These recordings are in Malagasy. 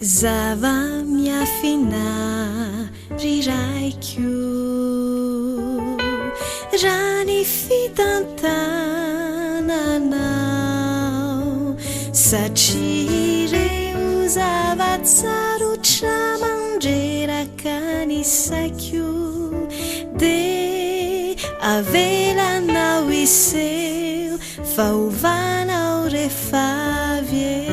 Zava-miafinary raiko raha ny fitantananao satria ireo zavatsarotra mandreraka ny saiko de avelanao iseo faovanao refavye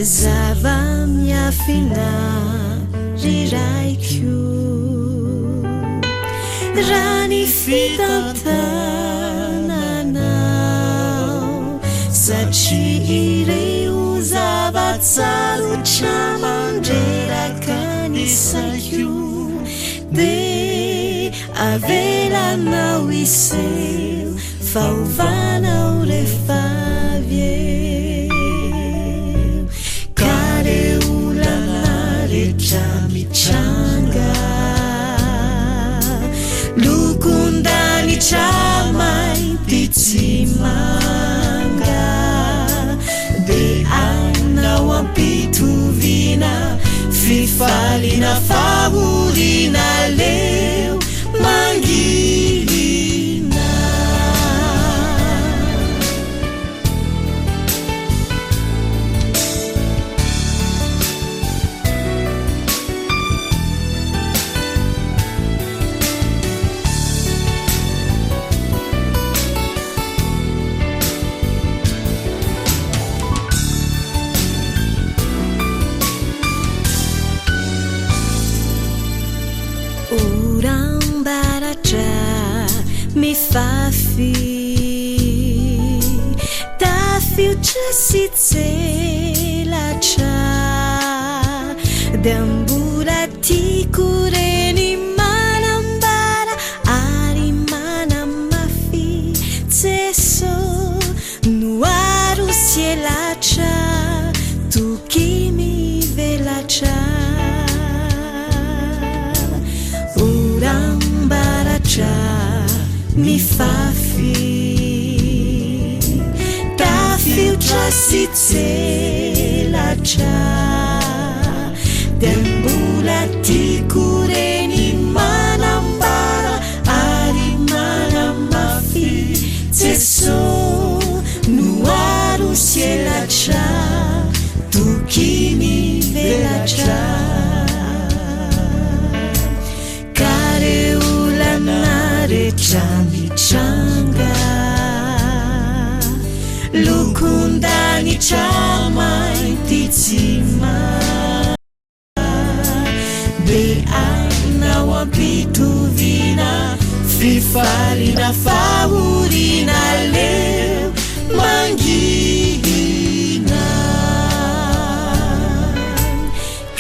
Zava-miafinary raiko raha ny fitantananao satria ireo zavatsarotra mandreraka ny saiko de avelanao iseo faovanao refavye mitranga lokondany tramainty tsy manga de anao ampitovina fifalina fahorina leo mangilina Urambaratra mifafy tafiotra sy tselatra dia mbola tiako reny manambara ary manamafy tseso no aro sielatra toky mivelatra Urambaratra mifafy tafiotra sy tselatra dia mbola tiako reny manambara ary manamafy tseso no aro sielatra toky mivelatra rehetra mitranga lokondany tramainty tsy manga de anao ampitovina fifalina fahorina leo mangilina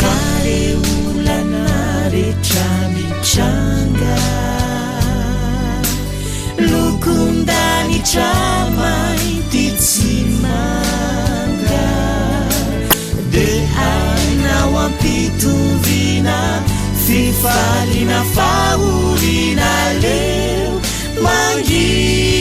kareolana rehetra mitranga lokondany tramainty tsy manga de anao ampitovina fifalina fahorina leo mangilina